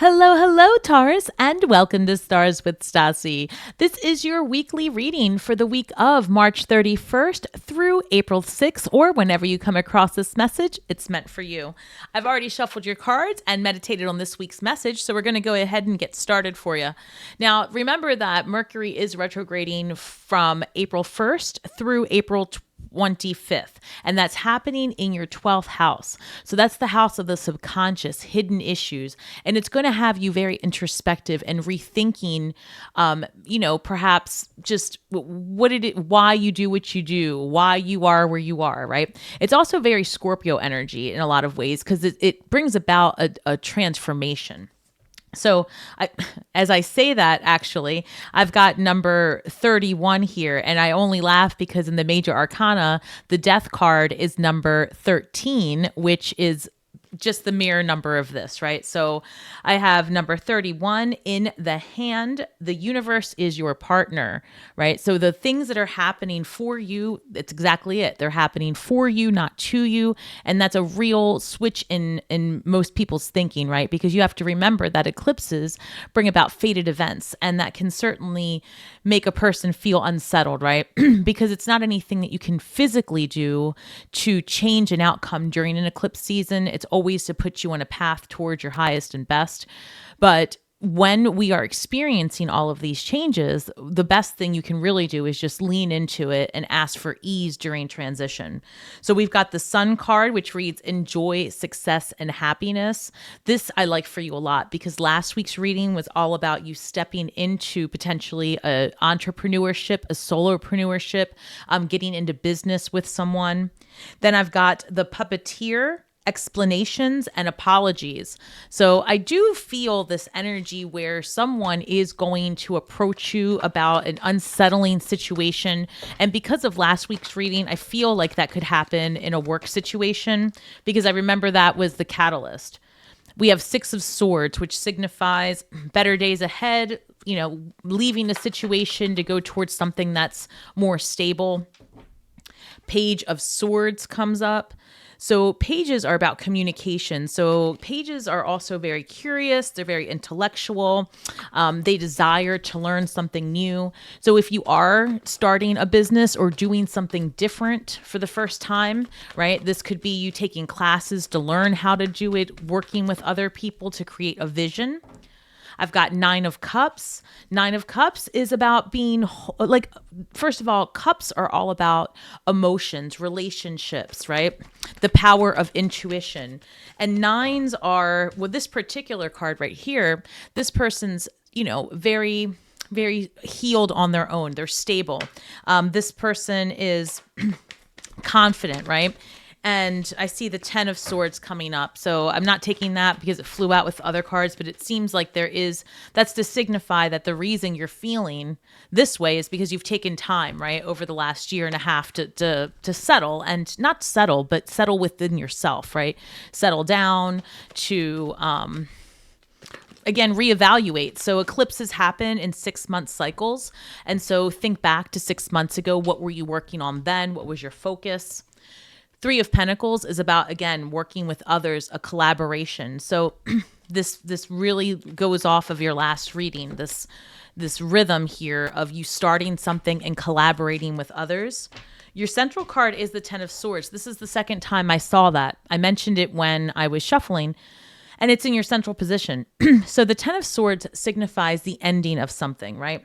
Hello, hello, Taurus, and welcome to Stars with Stasi. This is your weekly reading for the week of March 31st through April 6th, or whenever you come across this message, it's meant for you. I've already shuffled your cards and meditated on this week's message, so we're going to go ahead and get started for you. Now, remember that Mercury is retrograding from April 1st through April 25th, and that's happening in your 12th house. So that's the house of the subconscious, hidden issues, and it's going to have you very introspective and rethinking, perhaps just why you do what you do, why you are where you are, right? It's also very Scorpio energy in a lot of ways because it brings about a transformation. So as I say that, actually, I've got number 31 here, and I only laugh because in the major arcana, the death card is number 13, which is just the mirror number of this, right? So I have number 31 in the hand. The universe is your partner, right? So the things that are happening for you, it's exactly it. They're happening for you, not to you. And that's a real switch in most people's thinking, right? Because you have to remember that eclipses bring about fated events, and that can certainly make a person feel unsettled, right? Because it's not anything that you can physically do to change an outcome during an eclipse season. It's always to put you on a path towards your highest and best. But when we are experiencing all of these changes, the best thing you can really do is just lean into it and ask for ease during transition. So we've got the Sun card, which reads enjoy, success, and happiness. This I like for you a lot because last week's reading was all about you stepping into potentially a entrepreneurship, a solopreneurship, getting into business with someone. Then I've got the Puppeteer, explanations and apologies. So I do feel this energy where someone is going to approach you about an unsettling situation. And because of last week's reading, I feel like that could happen in a work situation because I remember that was the catalyst. We have Six of Swords, which signifies better days ahead, leaving a situation to go towards something that's more stable. Page of Swords comes up. So pages are about communication. So pages are also very curious. They're very intellectual. They desire to learn something new. So if you are starting a business or doing something different for the first time, right? This could be you taking classes to learn how to do it, working with other people to create a vision. I've got Nine of Cups. Nine of Cups is about being first of all, cups are all about emotions, relationships, right? The power of intuition. And nines are, with this particular card right here, this person's, very, very healed on their own. They're stable. This person is confident, right? And I see the 10 of Swords coming up. So I'm not taking that because it flew out with other cards, but it seems like that's to signify that the reason you're feeling this way is because you've taken time, right, over the last year and a half to settle, and not settle, but settle within yourself, right? Settle down to, again, reevaluate. So eclipses happen in 6-month cycles. And so think back to 6 months ago. What were you working on then? What was your focus? Three of Pentacles is about, again, working with others, a collaboration. So this really goes off of your last reading, this rhythm here of you starting something and collaborating with others. Your central card is the 10 of Swords. This is the second time I saw that. I mentioned it when I was shuffling, and it's in your central position. So the 10 of Swords signifies the ending of something, right?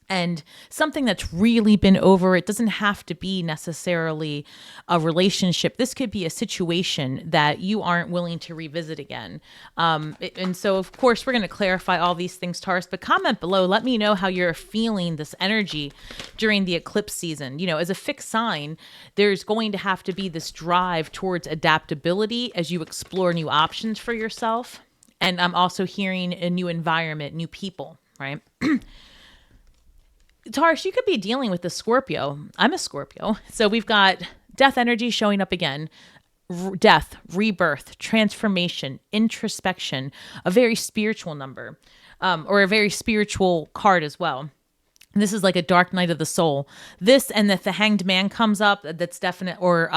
And something that's really been over. It doesn't have to be necessarily a relationship. This could be a situation that you aren't willing to revisit again. And so, of course, we're going to clarify all these things, Taurus, but comment below. Let me know how you're feeling this energy during the eclipse season. As a fixed sign, there's going to have to be this drive towards adaptability as you explore new options for yourself. And I'm also hearing a new environment, new people, right? Taurus, you could be dealing with the Scorpio. I'm a Scorpio. So we've got death energy showing up again. Death, rebirth, transformation, introspection, a very spiritual number, or a very spiritual card as well. This is like a dark night of the soul. This, and if the Hanged Man comes up, that's definite, or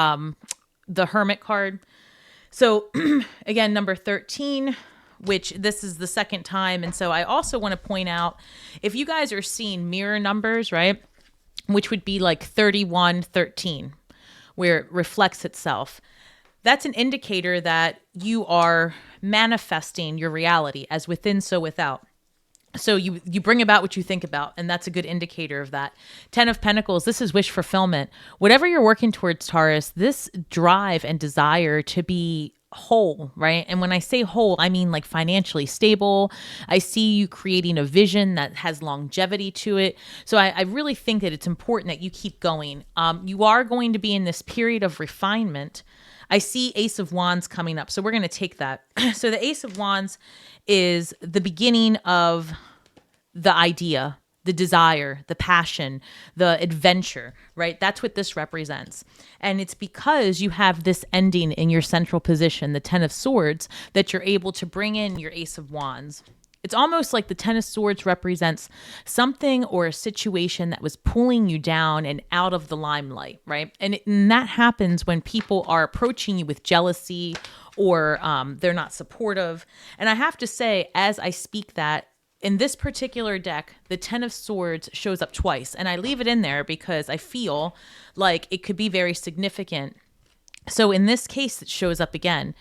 the Hermit card. So again, number 13, which this is the second time. And so I also want to point out, if you guys are seeing mirror numbers, right, which would be like 3113, where it reflects itself, that's an indicator that you are manifesting your reality as within, so without. So you bring about what you think about, and that's a good indicator of that. 10 of Pentacles, this is wish fulfillment. Whatever you're working towards, Taurus, this drive and desire to be whole, right? And when I say whole, I mean like financially stable. I see you creating a vision that has longevity to it. So I really think that it's important that you keep going. You are going to be in this period of refinement. I see Ace of Wands coming up. So we're going to take that. So the Ace of Wands is the beginning of the idea, the desire, the passion, the adventure, right? That's what this represents. And it's because you have this ending in your central position, the 10 of Swords, that you're able to bring in your Ace of Wands. It's almost like the 10 of Swords represents something or a situation that was pulling you down and out of the limelight, right? And that happens when people are approaching you with jealousy or they're not supportive. And I have to say, as I speak that, in this particular deck, the 10 of Swords shows up twice. And I leave it in there because I feel like it could be very significant. So in this case, it shows up again.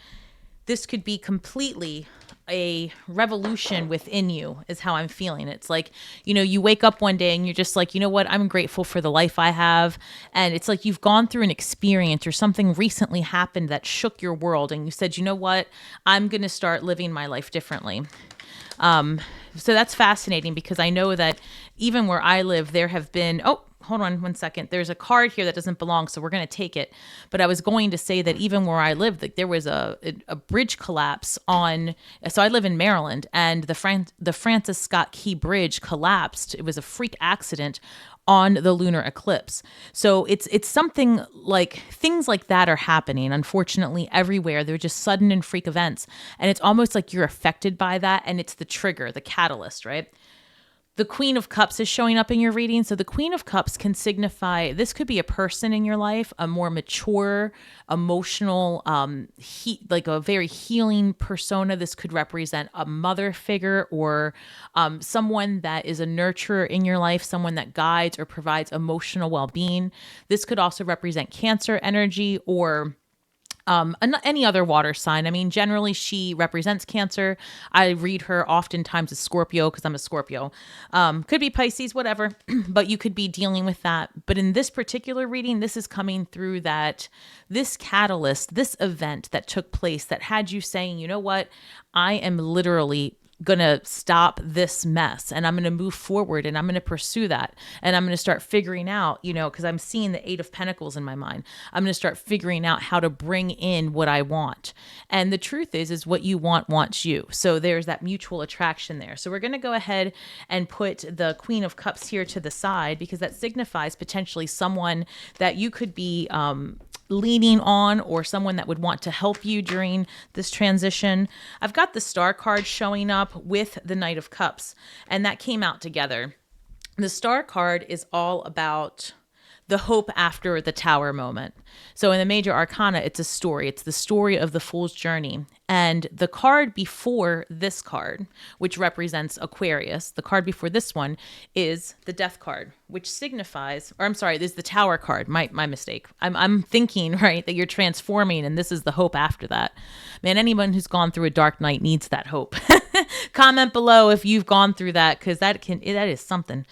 This could be completely a revolution within you is how I'm feeling. It's like, you wake up one day and you're just like, you know what? I'm grateful for the life I have. And it's like you've gone through an experience or something recently happened that shook your world. And you said, you know what? I'm going to start living my life differently. So that's fascinating because I know that even where I live, there have been, hold on one second. There's a card here that doesn't belong, so we're going to take it. But I was going to say that even where I live, there was a bridge collapse on. So I live in Maryland, and the Francis Scott Key Bridge collapsed. It was a freak accident on the lunar eclipse. So it's something like things like that are happening, unfortunately, everywhere. They're just sudden and freak events. And it's almost like you're affected by that. And it's the trigger, the catalyst, right? The Queen of Cups is showing up in your reading. So the Queen of Cups can signify, this could be a person in your life, a more mature, emotional, like a very healing persona. This could represent a mother figure or someone that is a nurturer in your life, someone that guides or provides emotional well-being. This could also represent Cancer energy or any other water sign. I mean, generally she represents Cancer. I read her oftentimes as Scorpio because I'm a Scorpio. Could be Pisces, whatever, but you could be dealing with that. But in this particular reading, this is coming through that this catalyst, this event that took place that had you saying, you know what, I am literally going to stop this mess and I'm going to move forward and I'm going to pursue that. And I'm going to start figuring out, because I'm seeing the 8 of Pentacles in my mind. I'm going to start figuring out how to bring in what I want. And the truth is what you want wants you. So there's that mutual attraction there. So we're going to go ahead and put the Queen of Cups here to the side because that signifies potentially someone that you could be, leaning on or someone that would want to help you during this transition. I've got the Star card showing up with the Knight of Cups, and that came out together. The Star card is all about the hope after the Tower moment. So in the major arcana, it's a story. It's the story of the Fool's Journey. And the card before this card, which represents Aquarius, the card before this one is the Death card, which signifies, or I'm sorry, this is the Tower card. My mistake. I'm thinking, right, that you're transforming and this is the hope after that. Man, anyone who's gone through a dark night needs that hope. Comment below if you've gone through that, because that is something.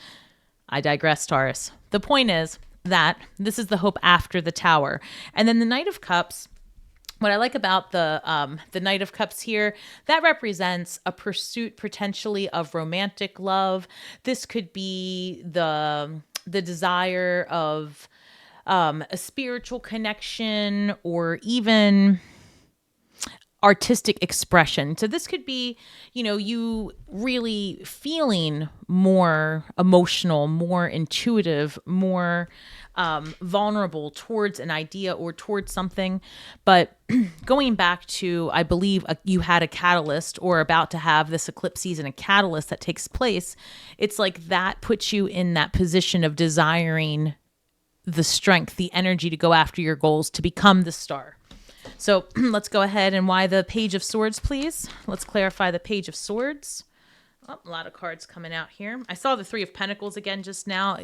I digress, Taurus. The point is that this is the hope after the Tower. And then the Knight of Cups, what I like about the Knight of Cups here, that represents a pursuit potentially of romantic love. This could be the desire of a spiritual connection or even artistic expression. So this could be, you really feeling more emotional, more intuitive, more vulnerable towards an idea or towards something. But going back to, I believe you had a catalyst or about to have this eclipse season, a catalyst that takes place. It's like that puts you in that position of desiring the strength, the energy to go after your goals, to become the star. So let's go ahead and why the Page of Swords, please. Let's clarify the Page of Swords. Oh, a lot of cards coming out here. I saw the Three of Pentacles again just now,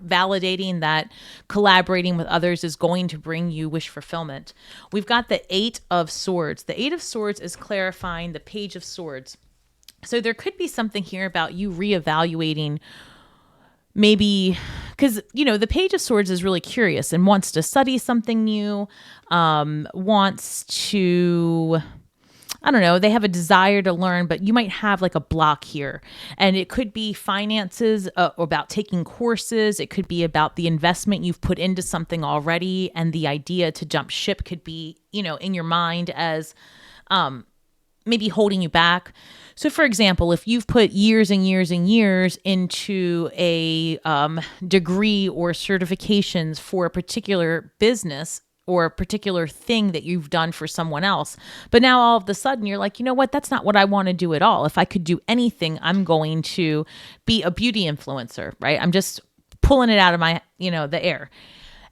validating that collaborating with others is going to bring you wish fulfillment. We've got the Eight of Swords. The Eight of Swords is clarifying the Page of Swords. So there could be something here about you reevaluating, maybe because, the Page of Swords is really curious and wants to study something new, wants to... I don't know, they have a desire to learn, but you might have like a block here. And it could be finances, about taking courses. It could be about the investment you've put into something already. And the idea to jump ship could be, in your mind as maybe holding you back. So for example, if you've put years and years and years into a degree or certifications for a particular business, or a particular thing that you've done for someone else. But now all of a sudden you're like, you know what? That's not what I want to do at all. If I could do anything, I'm going to be a beauty influencer, right? I'm just pulling it out of my, the air.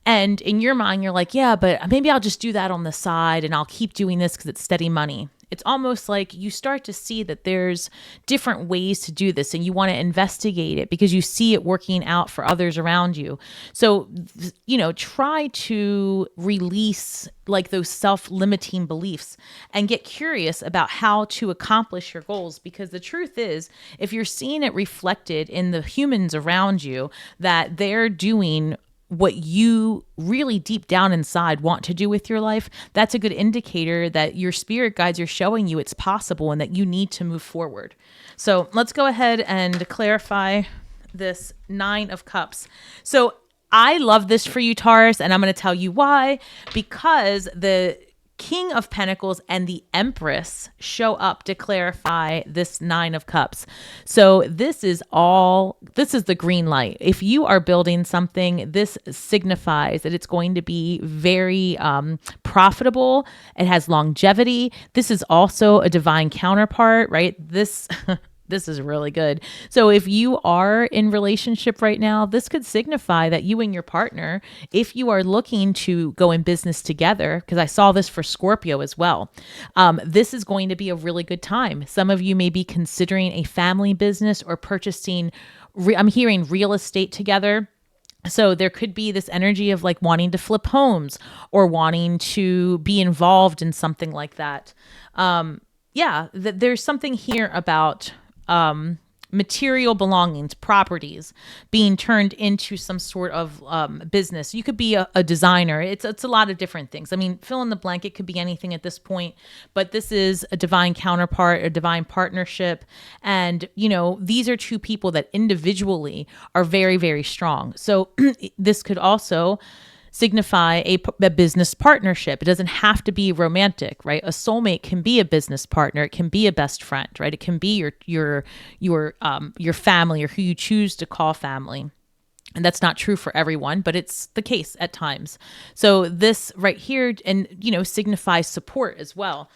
And in your mind, you're like, yeah, but maybe I'll just do that on the side and I'll keep doing this because it's steady money. It's almost like you start to see that there's different ways to do this and you want to investigate it because you see it working out for others around you. So, try to release like those self-limiting beliefs and get curious about how to accomplish your goals. Because the truth is, if you're seeing it reflected in the humans around you, that they're doing what you really deep down inside want to do with your life, that's a good indicator that your spirit guides are showing you it's possible and that you need to move forward. So let's go ahead and clarify this Nine of Cups. So I love this for you, Taurus, and I'm going to tell you why. Because the King of Pentacles and the Empress show up to clarify this Nine of Cups. So this is the green light. If you are building something, this signifies that it's going to be very profitable. It has longevity. This is also a divine counterpart, right? This is really good. So if you are in relationship right now, this could signify that you and your partner, if you are looking to go in business together, because I saw this for Scorpio as well, this is going to be a really good time. Some of you may be considering a family business or purchasing, I'm hearing real estate together. So there could be this energy of like wanting to flip homes or wanting to be involved in something like that. There's something here about material belongings, properties being turned into some sort of business. You could be a designer. It's a lot of different things. I mean, fill in the blank. It could be anything at this point, but this is a divine counterpart, a divine partnership. And, these are two people that individually are very, very strong. So this could also signify a business partnership. It doesn't have to be romantic, right? A soulmate can be a business partner. It can be a best friend, right? It can be your family or who you choose to call family. And that's not true for everyone, but it's the case at times. So this right here, and signifies support as well.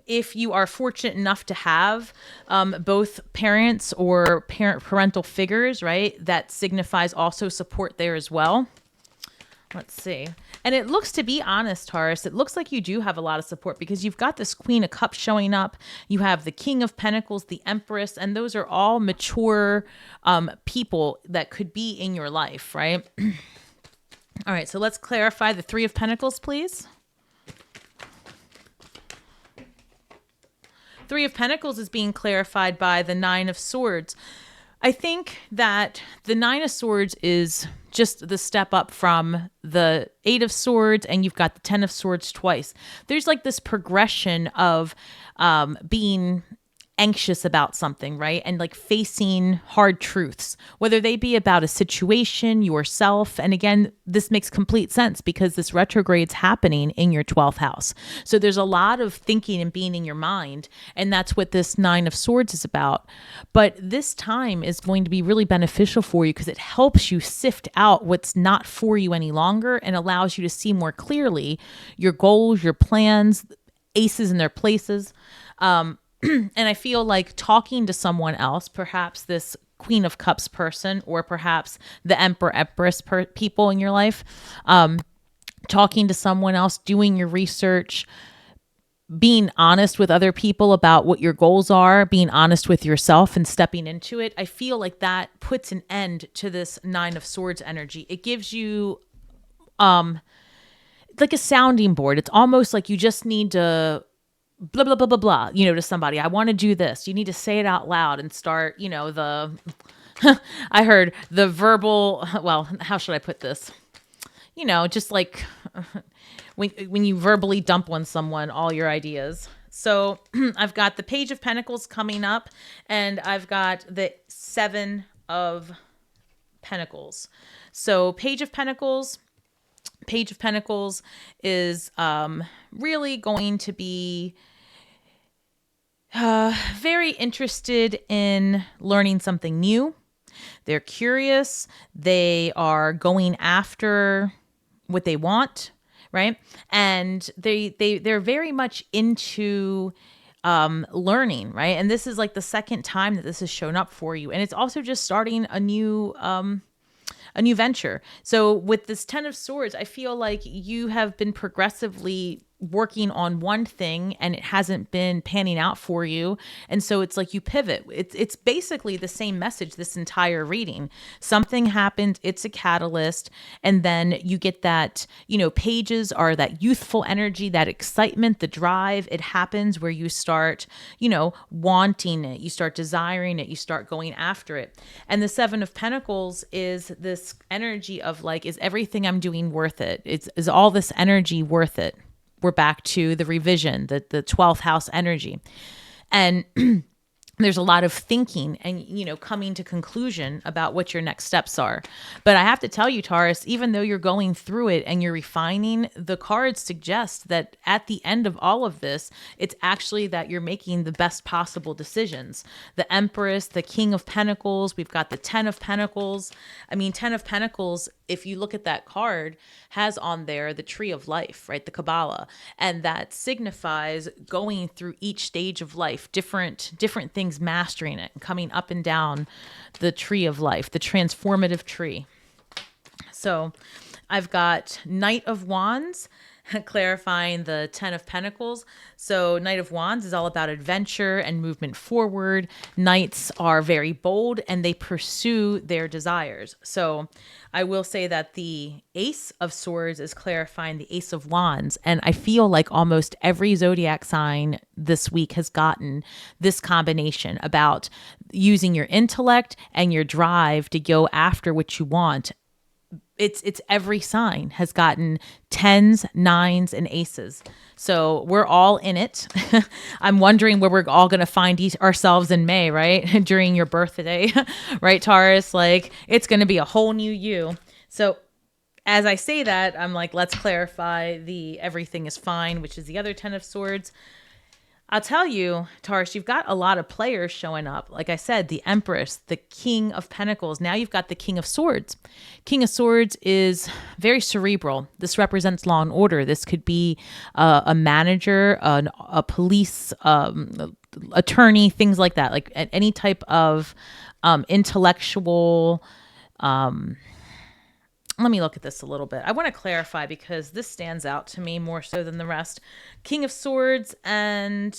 If you are fortunate enough to have both parents or parental figures, right, that signifies also support there as well. Let's see. And it looks, to be honest, Taurus, it looks like you do have a lot of support because you've got this Queen of Cups showing up. You have the King of Pentacles, the Empress, and those are all mature people that could be in your life, right? All right, so let's clarify the Three of Pentacles, please. Three of Pentacles is being clarified by the Nine of Swords. I think that the Nine of Swords is just the step up from the Eight of Swords, and you've got the Ten of Swords twice. There's like this progression of being anxious about something, right? And like facing hard truths, whether they be about a situation, yourself. And again, this makes complete sense because this retrograde's happening in your 12th house. So there's a lot of thinking and being in your mind. And that's what this Nine of Swords is about. But this time is going to be really beneficial for you because it helps you sift out what's not for you any longer and allows you to see more clearly your goals, your plans, aces in their places. And I feel like talking to someone else, perhaps this Queen of Cups person, or perhaps the Emperor, Empress people in your life, talking to someone else, doing your research, being honest with other people about what your goals are, being honest with yourself and stepping into it. I feel like that puts an end to this Nine of Swords energy. It gives you like a sounding board. It's almost like you just need to blah, blah, blah, blah, blah, to somebody. I want to do this. You need to say it out loud and start, I heard the verbal, well, how should I put this? Just like when you verbally dump on someone all your ideas. So I've got the Page of Pentacles coming up, and I've got the Seven of Pentacles. So Page of Pentacles is really going to be very interested in learning something new. They're curious. They are going after what they want, right? And they're very much into learning, right? And this is like the second time that this has shown up for you. And it's also just starting a new venture. So with this Ten of Swords, I feel like you have been progressively working on one thing and it hasn't been panning out for you. And so it's like you pivot. It's basically the same message this entire reading. Something happened, it's a catalyst, and then you get that, pages are that youthful energy, that excitement, the drive. It happens where you start, wanting it, you start desiring it, you start going after it. And the Seven of Pentacles is this energy of like, is everything I'm doing worth it? Is all this energy worth it? We're back to the revision, the 12th house energy. And there's a lot of thinking and, coming to conclusion about what your next steps are. But I have to tell you, Taurus, even though you're going through it and you're refining, the cards suggest that at the end of all of this, it's actually that you're making the best possible decisions. The Empress, the King of Pentacles, we've got the Ten of Pentacles. I mean, Ten of Pentacles, if you look at that card, has on there the tree of life, right? The Kabbalah. And that signifies going through each stage of life, different things, mastering it, and coming up and down the tree of life, the transformative tree. So I've got Knight of Wands, clarifying the Ten of Pentacles. So Knight of Wands is all about adventure and movement forward. Knights are very bold and they pursue their desires. So I will say that the Ace of Swords is clarifying the Ace of Wands. And I feel like almost every zodiac sign this week has gotten this combination about using your intellect and your drive to go after what you want. It's every sign has gotten tens, nines, and aces. So we're all in it. I'm wondering where we're all going to find ourselves in May, right? During your birthday, right, Taurus? Like, it's going to be a whole new you. So as I say that, I'm like, let's clarify the everything is fine, which is the other Ten of Swords. I'll tell you, Taurus, you've got a lot of players showing up. Like I said, the Empress, the King of Pentacles. Now you've got the King of Swords. King of Swords is very cerebral. This represents law and order. This could be a manager, a police attorney, things like that. Like any type of intellectual... Let me look at this a little bit. I want to clarify because this stands out to me more so than the rest. King of Swords, and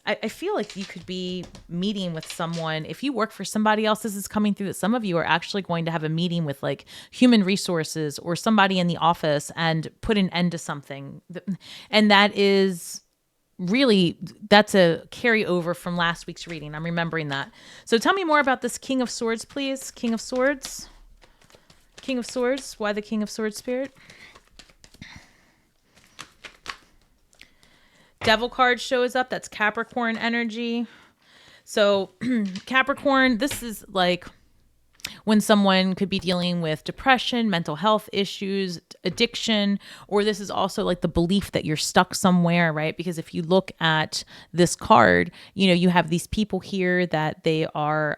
I feel like you could be meeting with someone. If you work for somebody else, this is coming through that some of you are actually going to have a meeting with like human resources or somebody in the office and put an end to something. And that is really, that's a carryover from last week's reading. I'm remembering that. So tell me more about this King of Swords, please. King of Swords. King of Swords. Why the King of Swords, Spirit? Devil card shows up. That's Capricorn energy. So Capricorn, this is like when someone could be dealing with depression, mental health issues, addiction, or this is also like the belief that you're stuck somewhere, right? Because if you look at this card, you have these people here that they are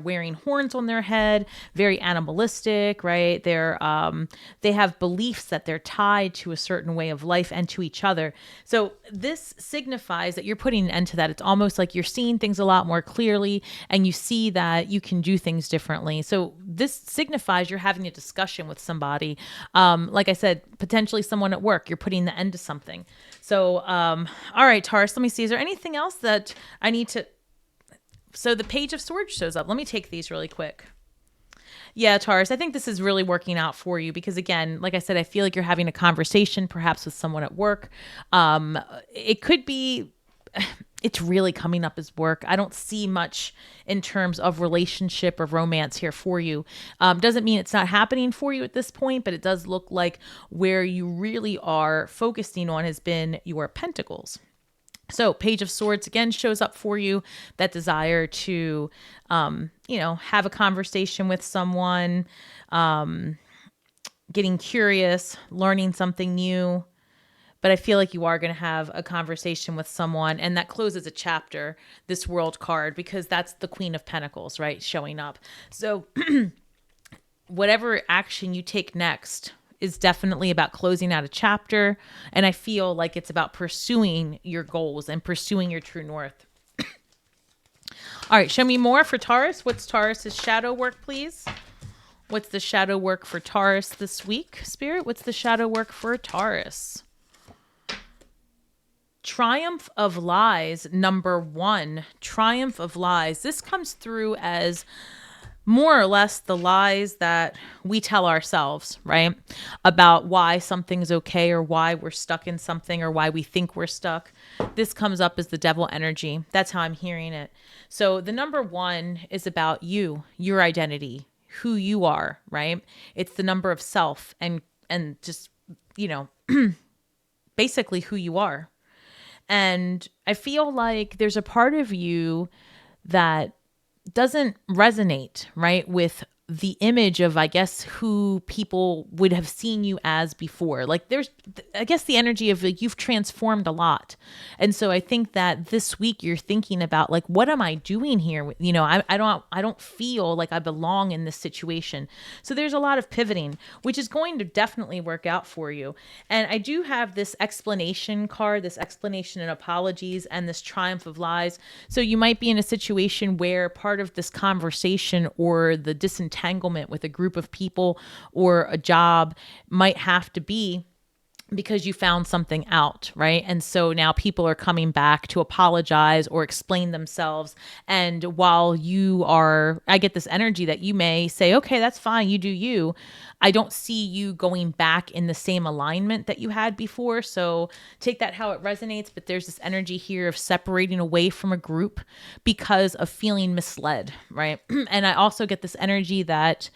wearing horns on their head, very animalistic, right? They have beliefs that they're tied to a certain way of life and to each other. So this signifies that you're putting an end to that. It's almost like you're seeing things a lot more clearly and you see that you can do things differently. So this signifies you're having a discussion with somebody. Like I said, potentially someone at work, you're putting the end to something. So, all right, Taurus, let me see. Is there anything else that I need to... So the Page of Swords shows up. Let me take these really quick. Yeah, Taurus, I think this is really working out for you because, again, like I said, I feel like you're having a conversation perhaps with someone at work. It could be, it's really coming up as work. I don't see much in terms of relationship or romance here for you. Doesn't mean it's not happening for you at this point, but it does look like where you really are focusing on has been your pentacles. So Page of Swords again shows up for you, that desire to, have a conversation with someone, getting curious, learning something new. But I feel like you are going to have a conversation with someone, and that closes a chapter, this World card, because that's the Queen of Pentacles, right, showing up. So whatever action you take next is definitely about closing out a chapter. And I feel like it's about pursuing your goals and pursuing your true north. All right, show me more for Taurus. What's Taurus's shadow work, please? What's the shadow work for Taurus this week, Spirit? What's the shadow work for Taurus? Triumph of Lies, number 1. Triumph of Lies. This comes through as more or less the lies that we tell ourselves, right? About why something's okay or why we're stuck in something or why we think we're stuck. This comes up as the devil energy. That's how I'm hearing it. So the number 1 is about you, your identity, who you are, right? It's the number of self and just, basically who you are. And I feel like there's a part of you that doesn't resonate, right, with the image of, I guess, who people would have seen you as before. Like there's, I guess, the energy of like you've transformed a lot. And so I think that this week you're thinking about like, what am I doing here? I don't feel like I belong in this situation. So there's a lot of pivoting, which is going to definitely work out for you. And I do have this explanation card, this explanation and apologies, and this triumph of lies. So you might be in a situation where part of this conversation or the disentanglement with a group of people or a job might have to be because you found something out, right? And so now people are coming back to apologize or explain themselves. And while I get this energy that you may say, okay, that's fine, you do you. I don't see you going back in the same alignment that you had before. So take that how it resonates. But there's this energy here of separating away from a group because of feeling misled, right? And I also get this energy that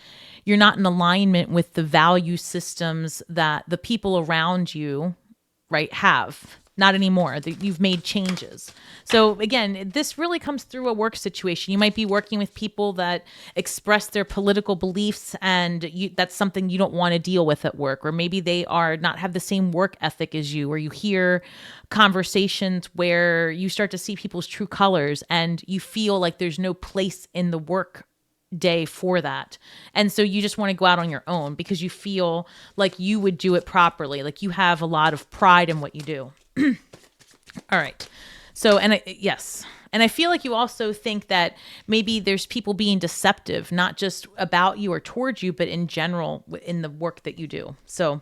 you're not in alignment with the value systems that the people around you, right, have. Not anymore. You've made changes. So again, this really comes through a work situation. You might be working with people that express their political beliefs, and that's something you don't want to deal with at work. Or maybe they are not have the same work ethic as you, or you hear conversations where you start to see people's true colors and you feel like there's no place in the work day for that. And so you just want to go out on your own because you feel like you would do it properly. Like you have a lot of pride in what you do. All right. So, yes. And I feel like you also think that maybe there's people being deceptive, not just about you or towards you, but in general in the work that you do. So,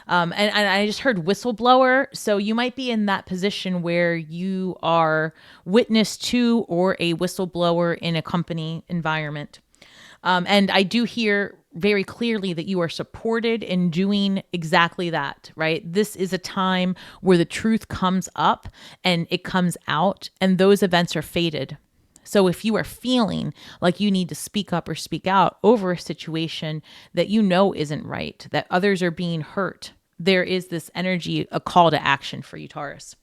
and I just heard whistleblower. So you might be in that position where you are witness to or a whistleblower in a company environment. And I do hear very clearly that you are supported in doing exactly that, right? This is a time where the truth comes up and it comes out, and those events are fated. So if you are feeling like you need to speak up or speak out over a situation that you know isn't right, that others are being hurt, there is this energy, a call to action for you, Taurus.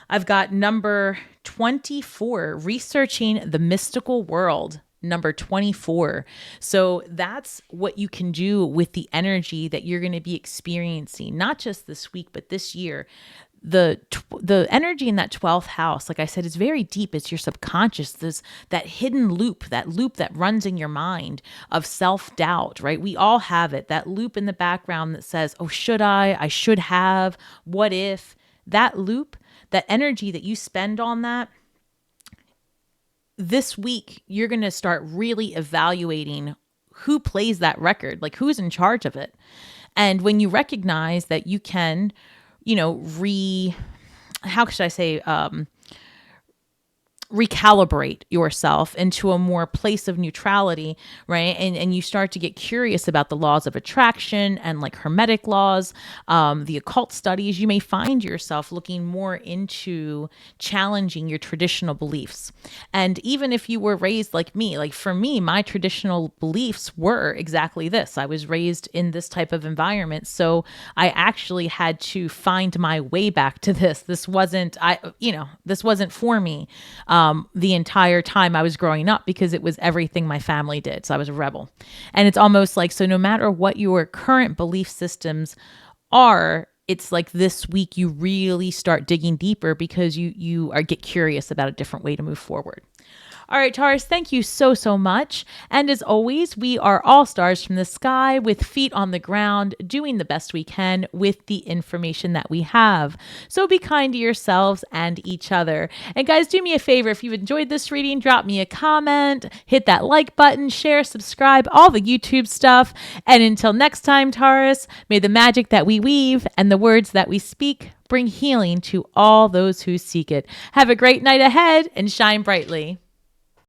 I've got number 24, researching the mystical world. Number 24. So that's what you can do with the energy that you're going to be experiencing, not just this week, but this year. The energy in that 12th house, like I said, is very deep. It's your subconscious. There's that hidden loop that runs in your mind of self-doubt, right? We all have it. That loop in the background that says, oh, should I should have, what if? That loop, that energy that you spend on that, this week, you're going to start really evaluating who plays that record? Like, who's in charge of it? And when you recognize that you can, how should I say, recalibrate yourself into a more place of neutrality, right? And you start to get curious about the laws of attraction and like hermetic laws, the occult studies, you may find yourself looking more into challenging your traditional beliefs. And even if you were raised like me, like for me, my traditional beliefs were exactly this. I was raised in this type of environment. So I actually had to find my way back to this. This wasn't for me. The entire time I was growing up, because it was everything my family did. So I was a rebel. And it's almost like, so no matter what your current belief systems are, it's like this week you really start digging deeper because you get curious about a different way to move forward. All right, Taurus, thank you so, so much. And as always, we are all stars from the sky with feet on the ground, doing the best we can with the information that we have. So be kind to yourselves and each other. And guys, do me a favor. If you've enjoyed this reading, drop me a comment, hit that like button, share, subscribe, all the YouTube stuff. And until next time, Taurus, may the magic that we weave and the words that we speak bring healing to all those who seek it. Have a great night ahead and shine brightly.